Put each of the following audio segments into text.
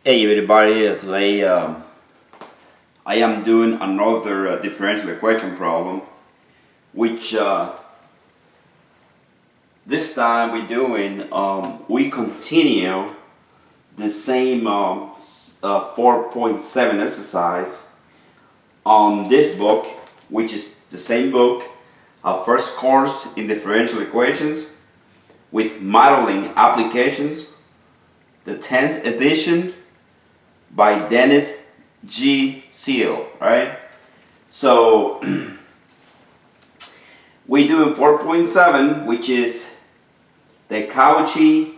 Hey everybody, today I am doing another differential equation problem, which this time we continue the same 4.7 exercise on this book, which is the same book, our first course in differential equations with modeling applications, the 10th edition by Dennis G. Seal, right? So we do 4.7, which is the Cauchy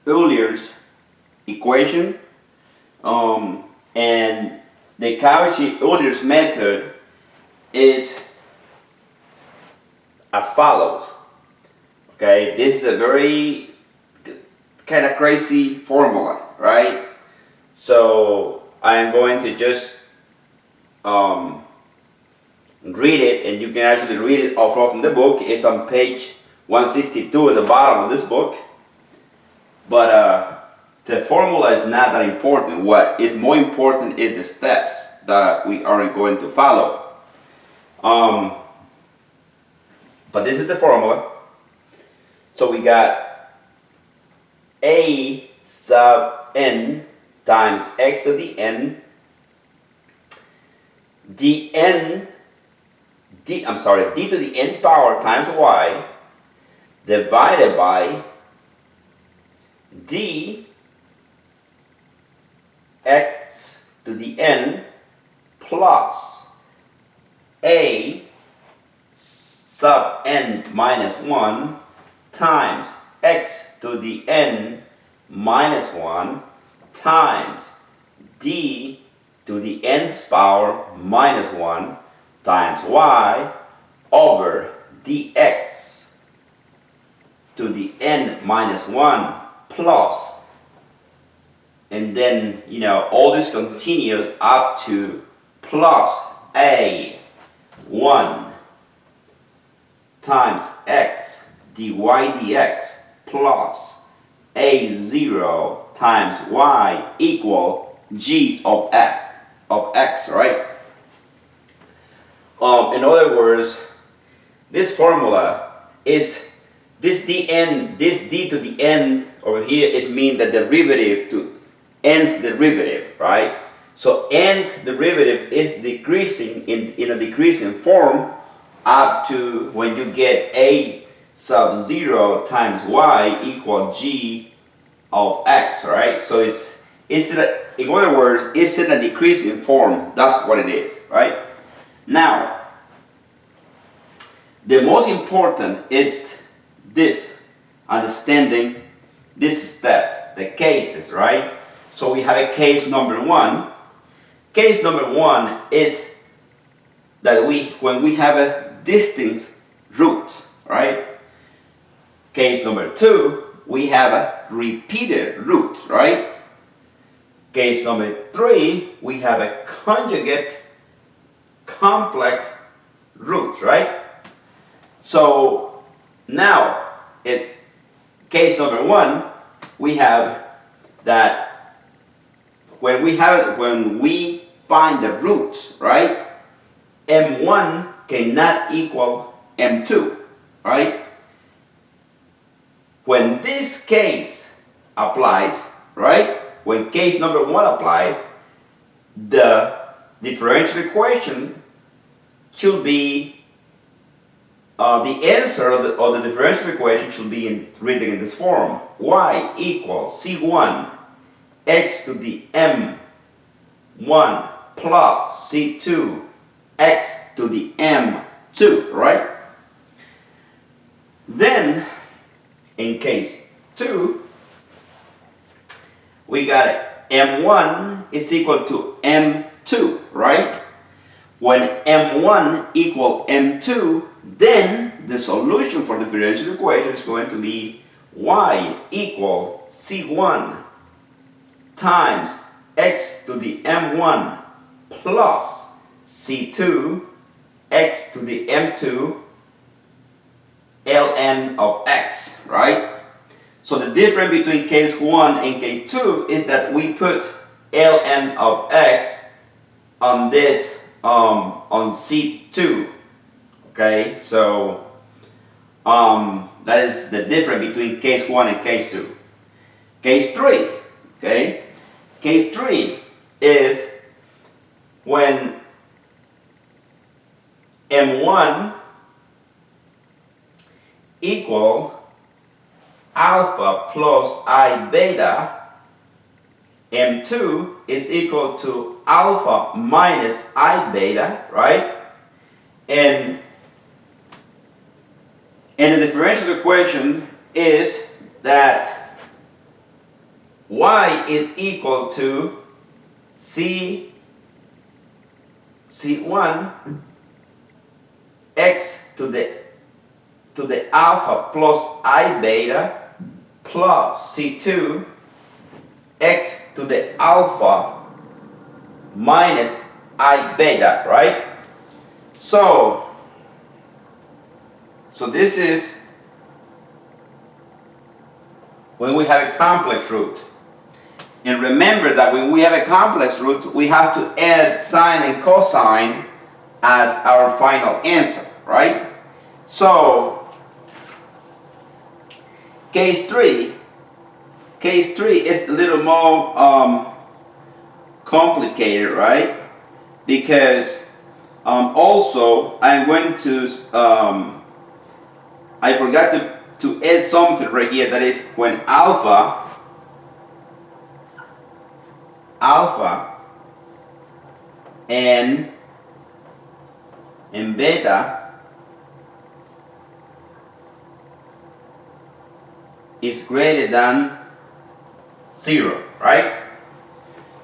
Euler's equation, and the Cauchy Euler's method is as follows. Okay, this is a very kind of crazy formula, right? So I am going to just read it, and you can actually read it off from the book. It's on page 162 at the bottom of this book. But the formula is not that important. What is more important is the steps that we are going to follow. But this is the formula. So we got a sub n times x to the n, d to the n power times y divided by d x to the n plus a sub n minus 1 times x to the n minus 1 times d to the nth power minus 1 times y over dx to the n minus 1 plus, and then all this continues up to plus a 1 times x dy dx plus a 0 times y equal g of x, right? In other words, this formula is this d to the n over here is mean the derivative to nth derivative, right? So nth derivative is decreasing in a decreasing form up to when you get a sub 0 times y equal g of x, right? So in other words, it's in a decreasing form. That's what it is, right? Now, the most important is this, understanding this step, the cases, right? So we have a case number 1. Case number 1 is that when we have a distinct root, right? Case number 2, we have a repeated root, right? Case number 3, we have a conjugate complex root, right? So now, case number 1, we have that when we find the roots, right? m1 cannot equal m2, right? When this case applies, right? When case number 1 applies, the differential equation should be the answer of the differential equation should be written in this form: y equals c1 x to the m1 plus c2 x to the m2, right? Then in case 2, we got it. m1 is equal to m2, right? When m1 equal m2, then the solution for the differential equation is going to be y equal c1 times x to the m1 plus c2 x to the m2 ln of x, right? So the difference between case 1 and case 2 is that we put ln of x on this, on C2. Okay, so that is the difference between case 1 and case 2. Case 3, okay? Case 3 is when M1 equal alpha plus I beta, M2 is equal to alpha minus I beta, right? And the differential equation is that y is equal to C1 x to the alpha plus I beta plus C2 x to the alpha minus I beta, right? So this is when we have a complex root. And remember that when we have a complex root, we have to add sine and cosine as our final answer, right? So case 3 is a little more complicated, right? Because also I'm going to I forgot to add something right here, that is when alpha and beta is greater than 0, right?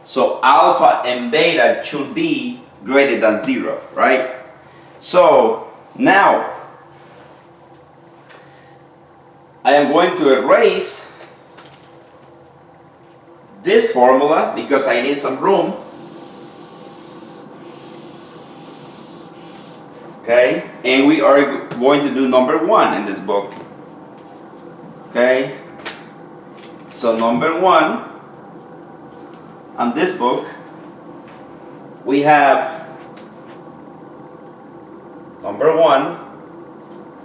So alpha and beta should be greater than 0, right? So now I am going to erase this formula because I need some room. Okay, and we are going to do number 1 in this book. Okay, so number 1 on this book, we have number 1,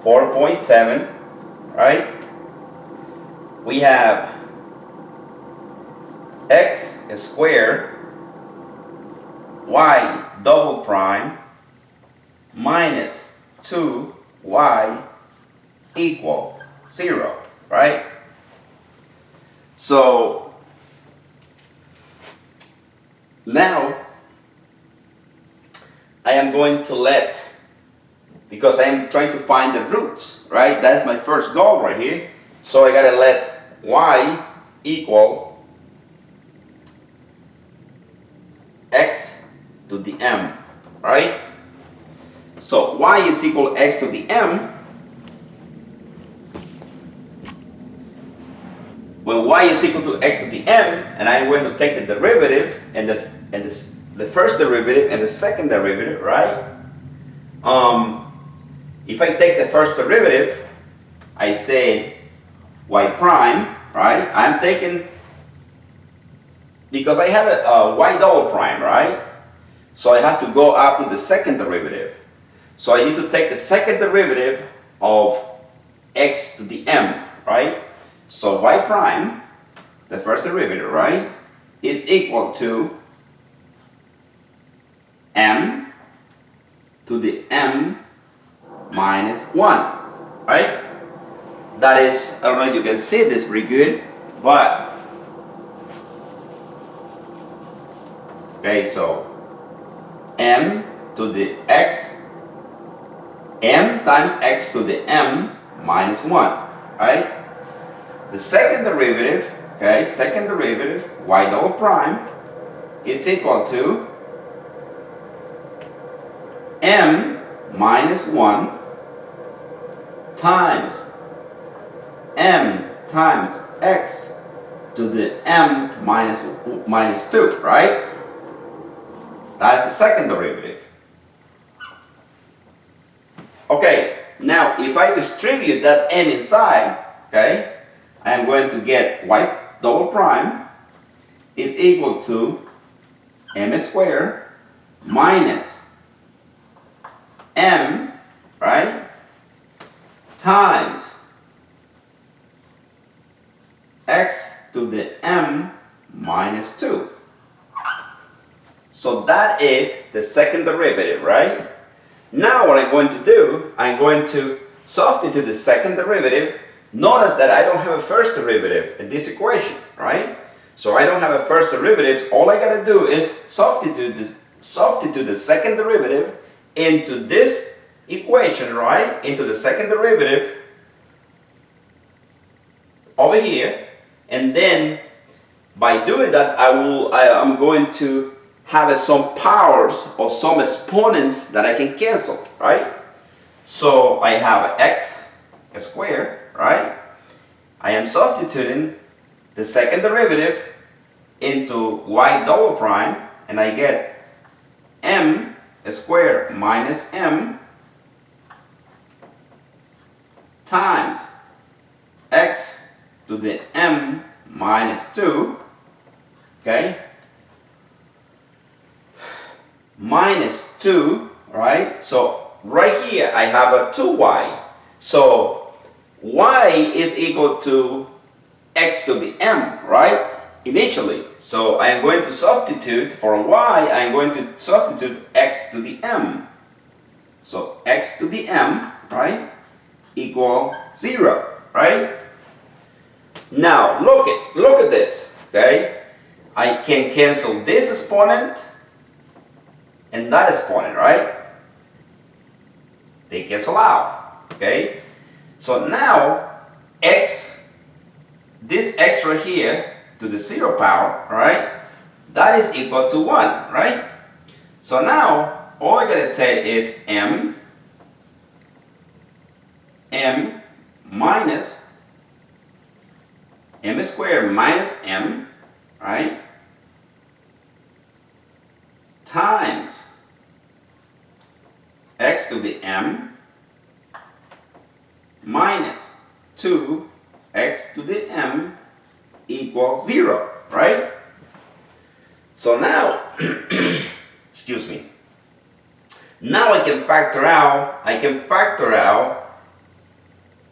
4.7, right? We have x squared y double prime minus 2y equal 0, right? So now I am going to let, because I am trying to find the roots, right? That's my first goal right here. So I gotta let y equal x to the m, right? So y is equal to x to the m. When y is equal to x to the m, and I'm going to take the derivative and the first derivative and the second derivative, right? If I take the first derivative, I say y prime, right? I'm taking, because I have a y double prime, right? So I have to go up to the second derivative. So I need to take the second derivative of x to the m, right? So y prime, the first derivative, right, is equal to m to the m minus 1, right? That is, I don't know if you can see this pretty good, but okay, so m to the x, m times x to the m minus 1, right? The second derivative, okay, second derivative, y double prime, is equal to m minus 1 times m times x to the m minus 2, right? That's the second derivative. Okay, now if I distribute that m inside, okay, I am going to get y double prime is equal to m squared minus m, right, times x to the m minus 2. So that is the second derivative, right? Now what I'm going to do, I'm going to substitute the second derivative. Notice that I don't have a first derivative in this equation, right? So I don't have a first derivative. All I gotta do is substitute the second derivative into this equation, right? Into the second derivative over here, and then by doing that, I'm going to have some powers or some exponents that I can cancel, right? So I have x squared, right? I am substituting the second derivative into y double prime, and I get m squared minus m times x to the m minus 2, okay, minus 2, right? So right here I have a 2y. So y is equal to x to the m, right? Initially. So I am going to substitute for y, I am going to substitute x to the m. So x to the m, right, equal 0, right? Now look at this, okay? I can cancel this exponent and that exponent, right? They cancel out, okay? So now x, this x right here to the 0 power, right? That is equal to 1, right? So now all I gotta say is m minus m squared minus m, right, times x to the m minus 2x to the m equals 0, right? So now, excuse me, now I can factor out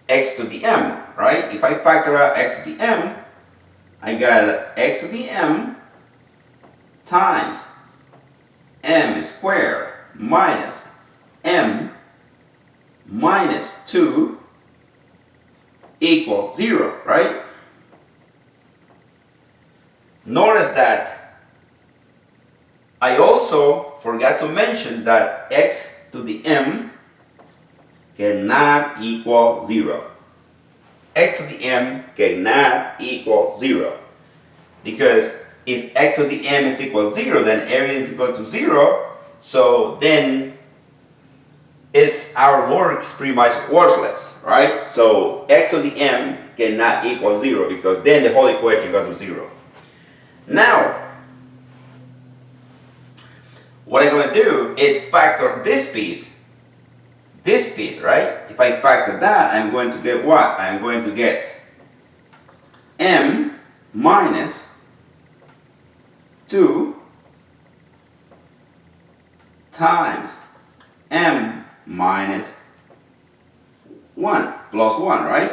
x to the m, right? If I factor out x to the m, I got x to the m times m squared minus m minus 2 equals 0, right? Notice that I also forgot to mention that x to the m cannot equal 0. X to the m cannot equal 0. Because if x to the m is equal to 0, then everything is equal to 0. So then our work is pretty much worthless, right? So x to the m cannot equal 0 because then the whole equation goes to 0. Now, what I'm going to do is factor this piece, right? If I factor that, I'm going to get what? I'm going to get m minus 2 times m minus 1 plus 1, right?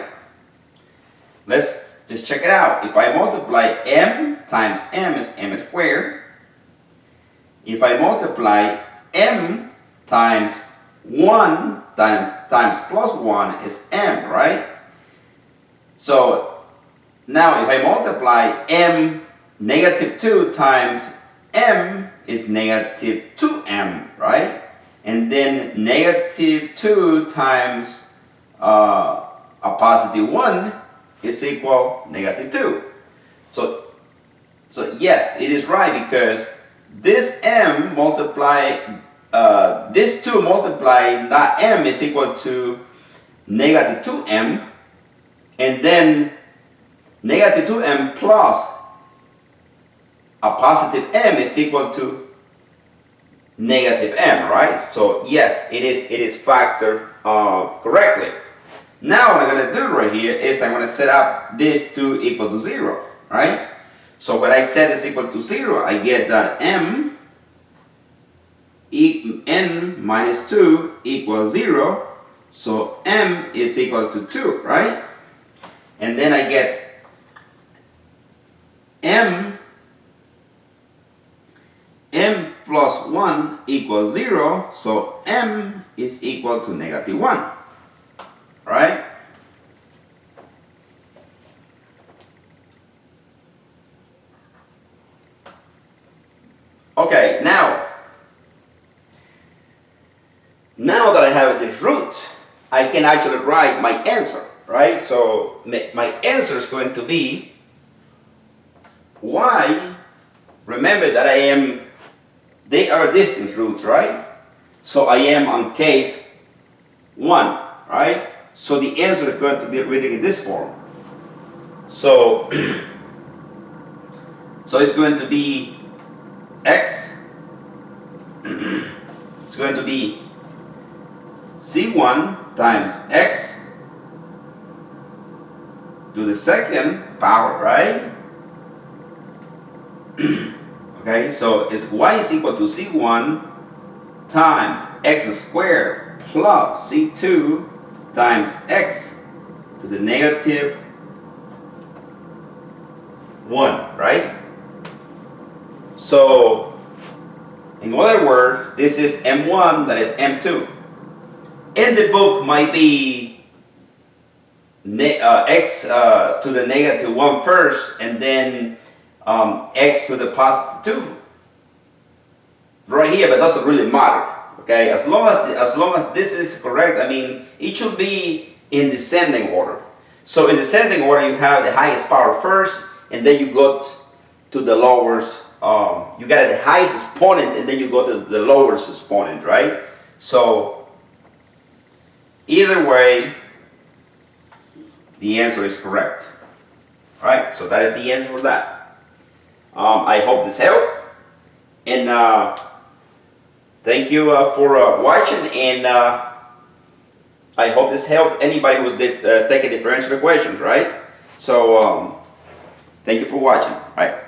Let's just check it out. If I multiply m times m is m squared. If I multiply m times 1 times plus 1 is m, right? So now if I multiply m negative 2 times m is negative 2m, right? And then negative 2 times a positive 1 is equal negative 2. So yes, it is right because this m multiply this 2 multiply that m is equal to negative 2m, and then negative 2m plus a positive m is equal to negative m, right? So yes, it is factored correctly. Now what I'm going to do right here is I'm going to set up this to equal to 0, right? So when I set this equal to 0, I get that n minus 2 equals 0. So m is equal to 2, right? And then I get m plus 1 equals 0. So m is equal to negative 1, right? Okay, now that I have this root, I can actually write my answer, right? So my answer is going to be y. Remember that they are distant roots, right? So I am on case 1, right? So the answer is going to be written in this form. So, so it's going to be x, it's going to be c1 times x to the second power, right? Okay, so it's y is equal to c1 times x squared plus c2 times x to the negative 1, right? So, in other words, this is m1, that is m2. In the book might be x to the negative 1 first, and then x to the positive 2 right here, but it doesn't really matter. Okay, as long as this is correct, I mean, it should be in descending order. So in descending order, you have the highest power first, and then you go to the lowest. You got the highest exponent, and then you go to the lowest exponent, right? So either way, the answer is correct. Right? So that is the answer for that. I hope this helped, and thank you for watching, and I hope this helped anybody who's taking differential equations, right? So thank you for watching. Right?